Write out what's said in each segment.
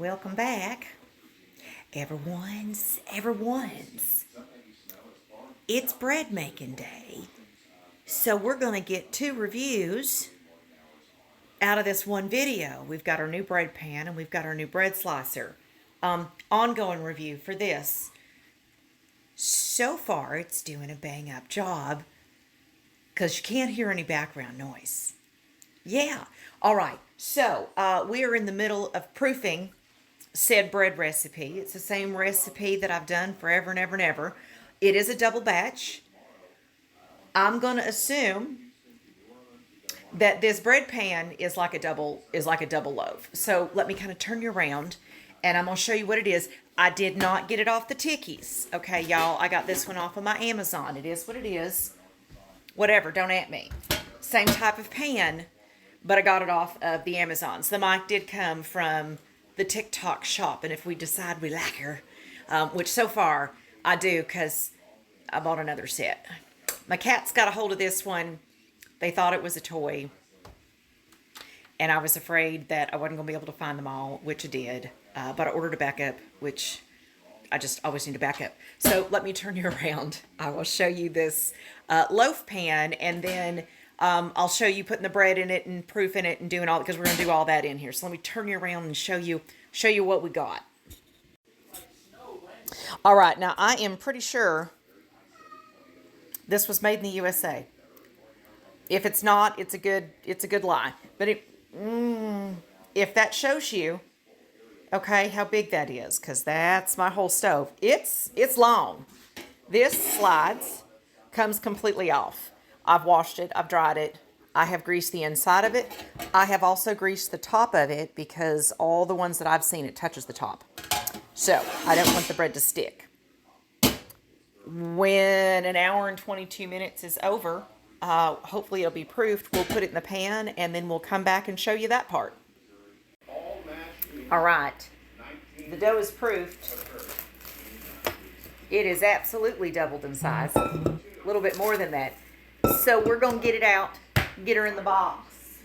Welcome back. Everyone's. It's bread making day. So we're going to get 2 reviews out of this one video. We've got our new bread pan and we've got our new bread slicer. Ongoing review for this. So far, it's doing a bang up job because you can't hear any background noise. Yeah. All right. So we are in the middle of proofing said bread recipe. It's the same recipe that I've done forever and ever and ever. It is a double batch. I'm going to assume that this bread pan is like a double loaf. So let me kind of turn you around and I'm going to show you what it is. I did not get it off the Tickies. Okay, y'all, I got this one off of my Amazon. It is what it is. Whatever, don't at me. Same type of pan, but I got it off of the Amazons. The mic did come from the TikTok shop, and if we decide we like her, which so far I do because I bought another set. My cats got a hold of this one. They thought it was a toy, and I was afraid that I wasn't going to be able to find them all, which I did, but I ordered a backup, which I just always need a backup. So let me turn you around. I will show you this loaf pan, and then I'll show you putting the bread in it and proofing it and doing all, because we're going to do all that in here. So let me turn you around and show you what we got. All right, now I am pretty sure this was made in the USA. If it's not, it's a good lie. But if that shows you, okay, how big that is, because that's my whole stove. It's long. This slides, comes completely off. I've washed it, I've dried it, I have greased the inside of it. I have also greased the top of it because all the ones that I've seen, it touches the top. So I don't want the bread to stick. When an hour and 22 minutes is over, hopefully it'll be proofed. We'll put it in the pan and then we'll come back and show you that part. All right, the dough is proofed. It is absolutely doubled in size, a little bit more than that. So we're going to get it out, get her in the box.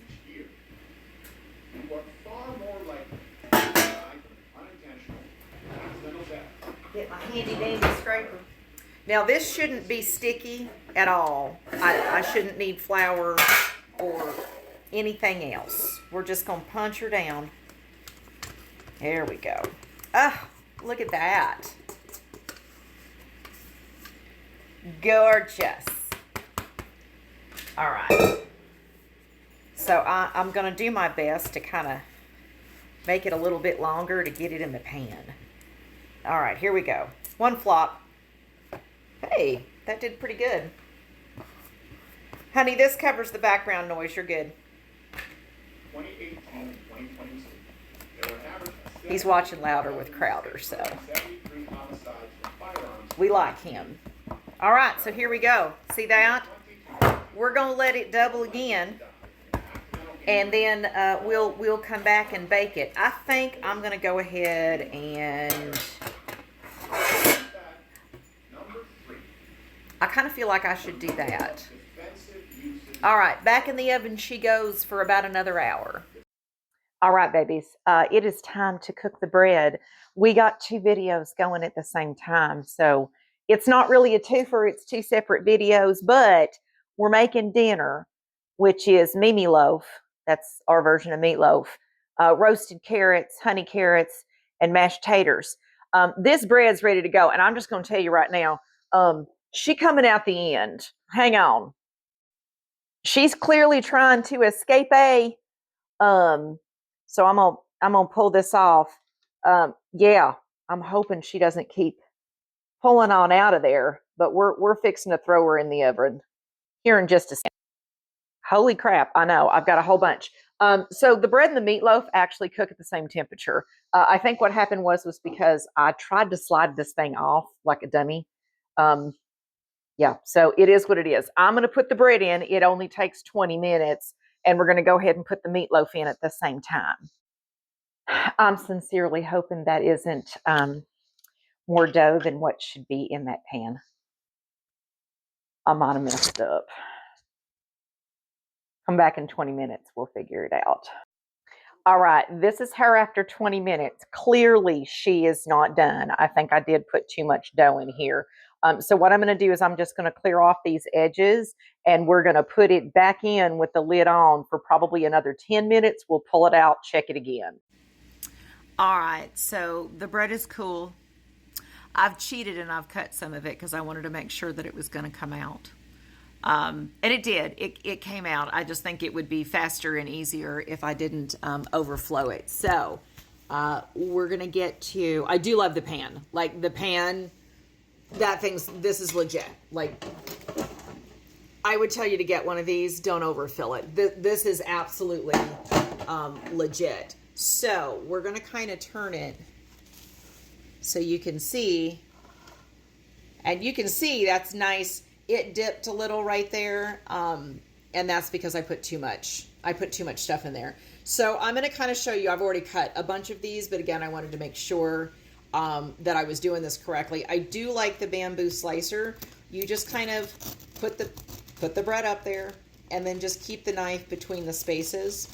Get my handy dandy scraper. Now this shouldn't be sticky at all. I shouldn't need flour or anything else. We're just going to punch her down. There we go. Oh, look at that. Gorgeous. All right. So I'm going to do my best to kind of make it a little bit longer to get it in the pan. All right, here we go. One flop. Hey, that did pretty good. Honey, this covers the background noise. You're good. 2018, 2022. He's watching louder with Crowder, so we like him. All right, so here we go. See that? We're going to let it double again, and then we'll come back and bake it. I think I'm going to go ahead and I kind of feel like I should do that. All right, back in the oven she goes for about another hour. All right, babies, it is time to cook the bread. We got 2 videos going at the same time, so it's not really a twofer, it's 2 separate videos, but we're making dinner, which is Mimi loaf. That's our version of meatloaf. Roasted carrots, honey carrots, and mashed taters. This bread's ready to go, and I'm just going to tell you right now, she coming out the end. Hang on. She's clearly trying to escape so I'm gonna pull this off. Yeah, I'm hoping she doesn't keep pulling on out of there, but we're fixing to throw her in the oven here in just a second. Holy crap, I know, I've got a whole bunch. So the bread and the meatloaf actually cook at the same temperature. I think what happened was because I tried to slide this thing off like a dummy. Yeah, so it is what it is. I'm going to put the bread in. It only takes 20 minutes, and we're going to go ahead and put the meatloaf in at the same time. I'm sincerely hoping that isn't more dough than what should be in that pan. I might have messed up. Come back in 20 minutes. We'll figure it out. All right, this is her after 20 minutes. Clearly, she is not done. I think I did put too much dough in here. So what I'm going to do is I'm just going to clear off these edges, and we're going to put it back in with the lid on for probably another 10 minutes. We'll pull it out, check it again. All right, so the bread is cool. I've cheated and I've cut some of it because I wanted to make sure that it was going to come out. And it did. It came out. I just think it would be faster and easier if I didn't overflow it. So we're going to get to, I do love the pan. Like the pan, this is legit. Like I would tell you to get one of these. Don't overfill it. This is absolutely legit. So we're going to kind of turn it so you can see. And you can see that's nice. It dipped a little right there, and that's because I put too much. I put too much stuff in there. So I'm going to kind of show you. I've already cut a bunch of these, but again, I wanted to make sure that I was doing this correctly. I do like the bamboo slicer. You just kind of put the bread up there, and then just keep the knife between the spaces,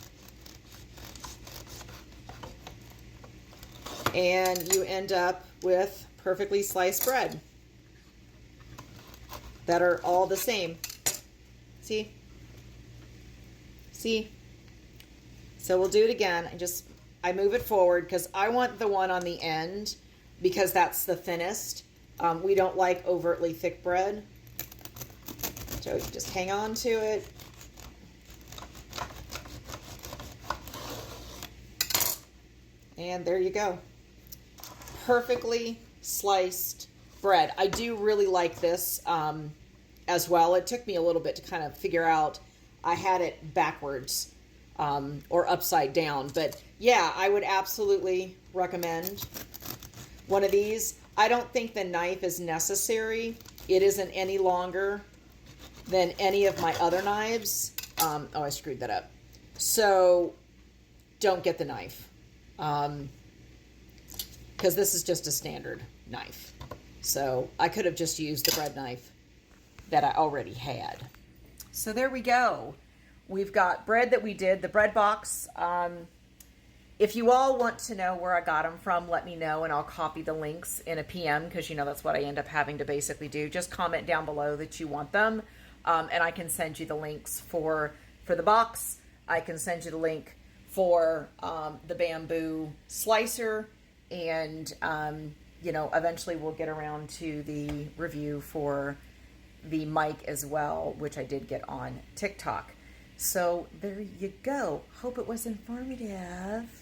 and you end up with perfectly sliced bread that are all the same. See? So we'll do it again. I move it forward because I want the one on the end because that's the thinnest. We don't like overtly thick bread. So you just hang on to it. And there you go. Perfectly sliced bread. I do really like this as well. It took me a little bit to kind of figure out. I had it backwards or upside down, but yeah, I would absolutely recommend one of these. I don't think the knife is necessary. It isn't any longer than any of my other knives. Oh, I screwed that up. So don't get the knife because this is just a standard knife. So I could have just used the bread knife that I already had. So there we go. We've got bread that we did, the bread box. If you all want to know where I got them from, let me know and I'll copy the links in a PM because you know that's what I end up having to basically do. Just comment down below that you want them and I can send you the links for the box. I can send you the link for the bamboo slicer and you know, eventually we'll get around to the review for the mic as well, which I did get on TikTok. So there you go. Hope it was informative.